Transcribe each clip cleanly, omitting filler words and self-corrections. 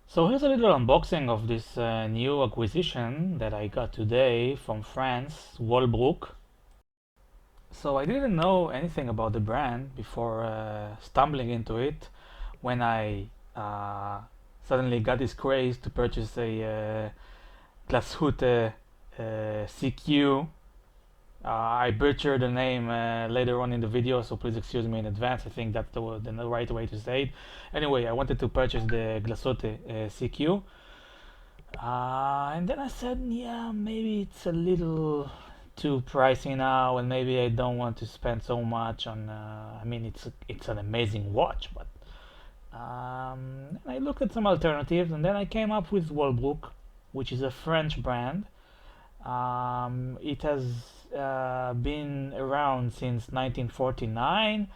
So here's a little unboxing of this new acquisition that I got today from France, Wolbrook. So I didn't know anything about the brand before stumbling into it when I uh, suddenly got this craze to purchase a Glashütte CQ. I butchered the name later on in the video, so please excuse me in advance. I think that's the right way to say it. Anyway, I wanted to purchase the Glashütte CQ. And then I said, yeah, maybe it's a little too pricey now, and maybe I don't want to spend so much on. I mean, it's an amazing watch, but I looked at some alternatives, and then I came up with Wolbrook, which is a French brand. It has been around since 1949.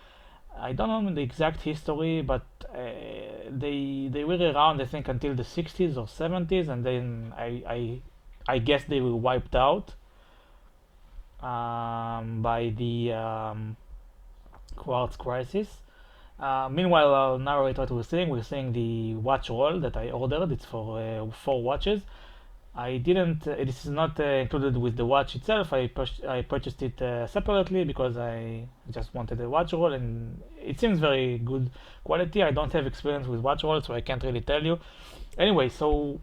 I don't know the exact history, but they were around, I think, until the 60s or 70s, and then I guess they were wiped out by the quartz crisis. Meanwhile, I'll narrate what we're seeing. We're seeing the watch roll that I ordered. It's for 4 watches. I didn't. This is not included with the watch itself. I purchased it separately because I just wanted a watch roll, and it seems very good quality. I don't have experience with watch rolls, so I can't really tell you. Anyway, so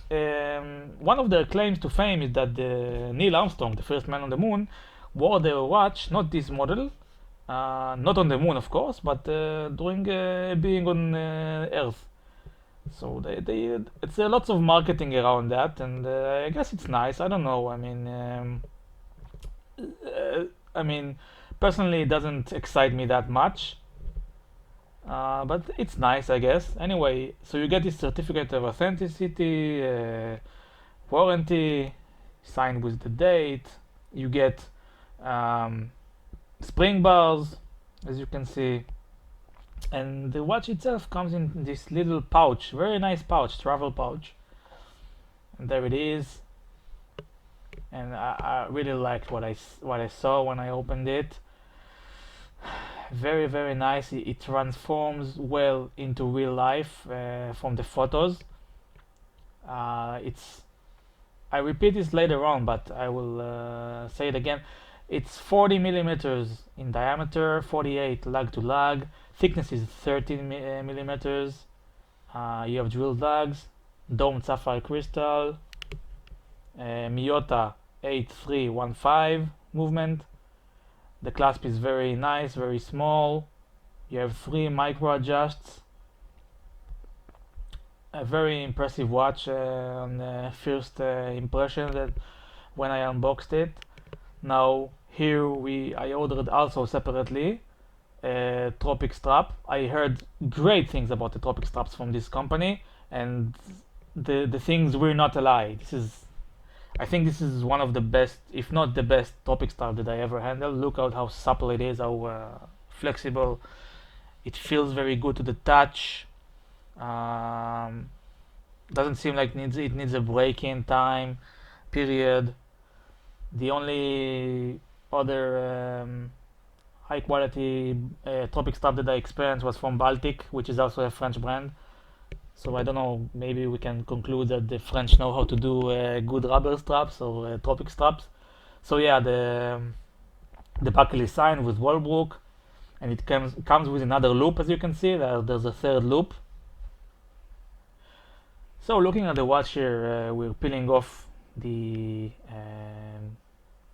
one of their claims to fame is that Neil Armstrong, the first man on the moon, wore their watch, not this model, not on the moon, of course, but during being on Earth. So it's lots of marketing around that, and I guess it's nice. I don't know. I mean, personally, it doesn't excite me that much, but it's nice, I guess. Anyway, so you get this certificate of authenticity, warranty, signed with the date. You get um, spring bars, as you can see, and the watch itself comes in this little pouch, very nice pouch, travel pouch, and there it is. And I really liked what I saw when I opened it. Very, very nice. It transforms well into real life from the photos. It's I repeat this later on, but I will say it again. It's 40 millimeters in diameter, 48 lug to lug. Thickness is 13 millimeters. You have drilled lugs, domed sapphire crystal, Miyota 8315 movement. The clasp is very nice, very small. You have 3 micro adjusts. A very impressive watch on first impression that when I unboxed it. Now here I ordered also separately Tropic Strap. I heard great things about the Tropic Straps from this company, and the things were not a lie. I think this is one of the best, if not the best, Tropic Strap that I ever handled. Look at how supple it is, how flexible. It feels very good to the touch. Um, doesn't seem like it needs a break-in time period. The only other high quality Tropic Strap that I experienced was from Baltic, which is also a French brand. So I don't know, maybe we can conclude that the French know how to do good rubber straps or Tropic straps. So yeah, the buckle is signed with Wolbrook, and it comes with another loop, as you can see. There's a third loop. So looking at the watch here, we're peeling off the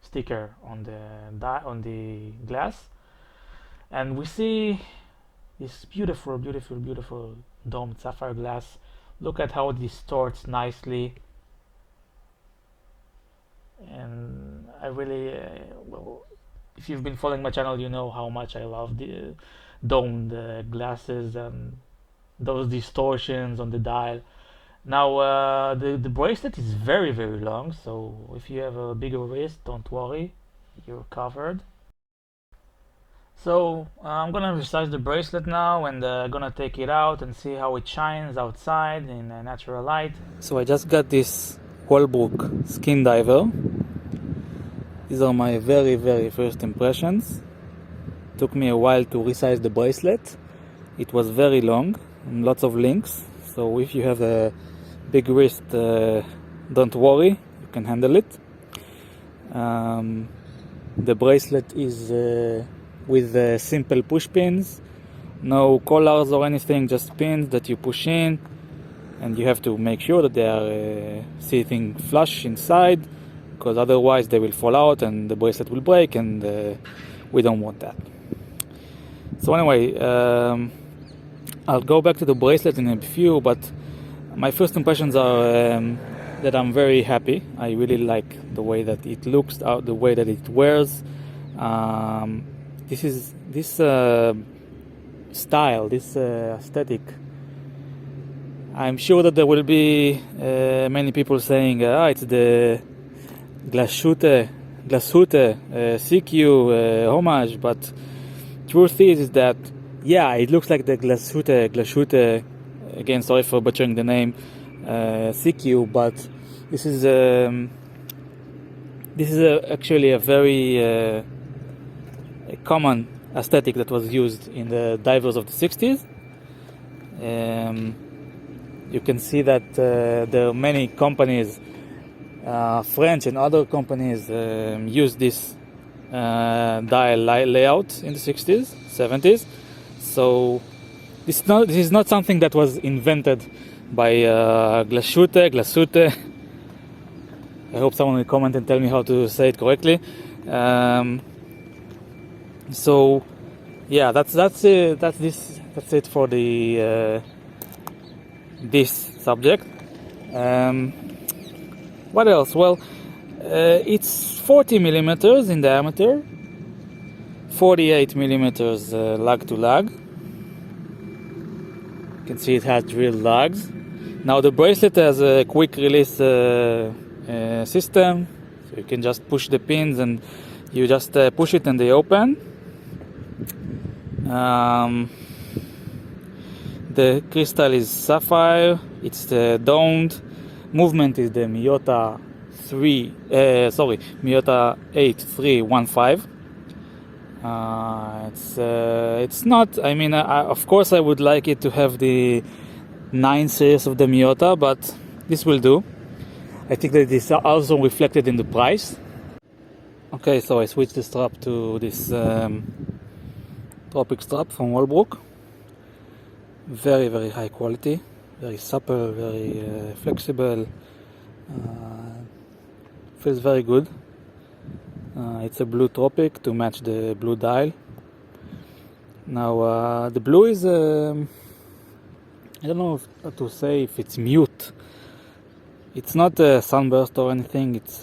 sticker on the glass, and we see this beautiful, beautiful, beautiful domed sapphire glass. Look at how it distorts nicely, and I really, well, if you've been following my channel, you know how much I love the domed glasses and those distortions on the dial. Now the bracelet is very, very long, so if you have a bigger wrist, don't worry, you're covered. So I'm gonna resize the bracelet now, and gonna take it out and see how it shines outside in natural light. So I just got this Wolbrook Skindiver. These are my very, very first impressions. Took me a while to resize the bracelet. It was very long and lots of links, so if you have a big wrist, don't worry, you can handle it. The bracelet is with simple push pins, no collars or anything, just pins that you push in, and you have to make sure that they are sitting flush inside, because otherwise they will fall out and the bracelet will break, and we don't want that. So anyway, I'll go back to the bracelet in a few, but my first impressions are that I'm very happy. I really like the way that it looks, the way that it wears. This style, this aesthetic. I'm sure that there will be many people saying, it's the Glashütte CQ homage, but truth is that, yeah, it looks like the Glashütte, again, sorry for butchering the name, CQ, but this is actually a very a common aesthetic that was used in the divers of the 60s. You can see that there are many companies, French and other companies, use this dial layout in the 60s, 70s. So this is not something that was invented by Glashütte. I hope someone will comment and tell me how to say it correctly. So yeah, that's it for the this subject. What else? Well, it's 40 millimeters in diameter, 48 millimeters lug to lug. You can see it has drilled lugs. Now the bracelet has a quick release system, so you can just push the pins and you just push it and they open. The crystal is sapphire, it's domed. Movement is the Miyota 8315. It's not, I mean, of course I would like it to have the 9 series of the Miyota, but this will do. I think that this is also reflected in the price. Okay, so I switched the strap to this Tropic Strap from Wolbrook. Very, very high quality, very supple, very flexible, feels very good. It's a blue Tropic to match the blue dial. Now the blue is, I don't know what to say, if it's mute. It's not a sunburst or anything, it's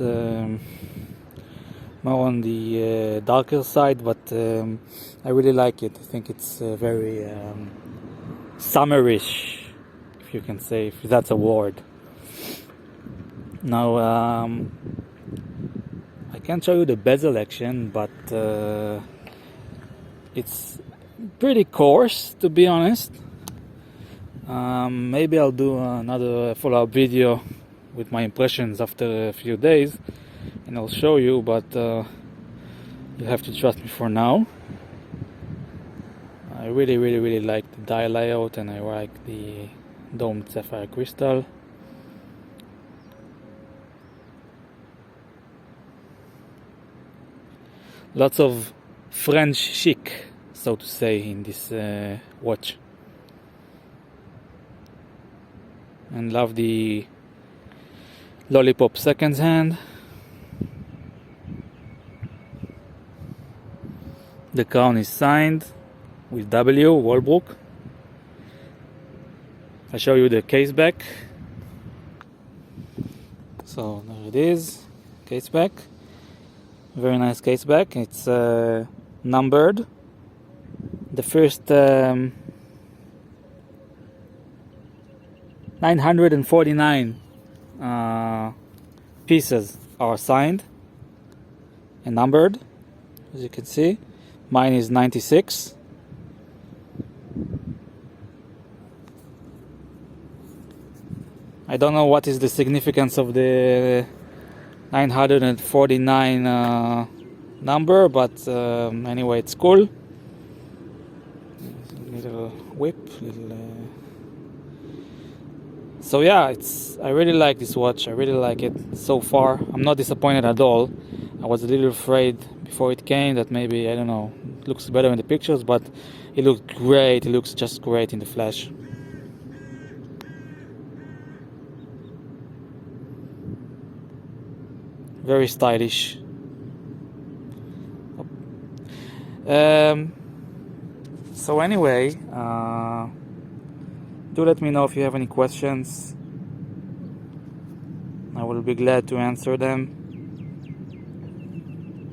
more on the darker side, but I really like it. I think it's very summerish, if you can say, if that's a word. Now I can't show you the bezel action, but it's pretty coarse, to be honest. Maybe I'll do another follow-up video with my impressions after a few days and I'll show you, but you have to trust me for now. I really like the dial layout, and I like the domed sapphire crystal. Lots of French chic, so to say, in this watch. And love the lollipop seconds hand. The crown is signed with W, Wolbrook. I show you the case back. So there it is, case back. Very nice case back. It's numbered. The first 949 pieces are signed and numbered, as you can see. Mine is 96. I don't know what is the significance of the 949 number, but anyway, it's cool. Little whip, little So yeah, I really like this watch. I really like it so far. I'm not disappointed at all. I was a little afraid before it came that maybe, I don't know, it looks better in the pictures, but it looks great. It looks just great in the flash. Very stylish. So anyway, do let me know if you have any questions. I will be glad to answer them.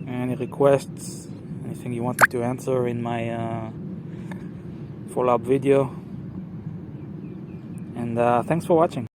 Any requests, anything you want me to answer in my follow-up video. And thanks for watching.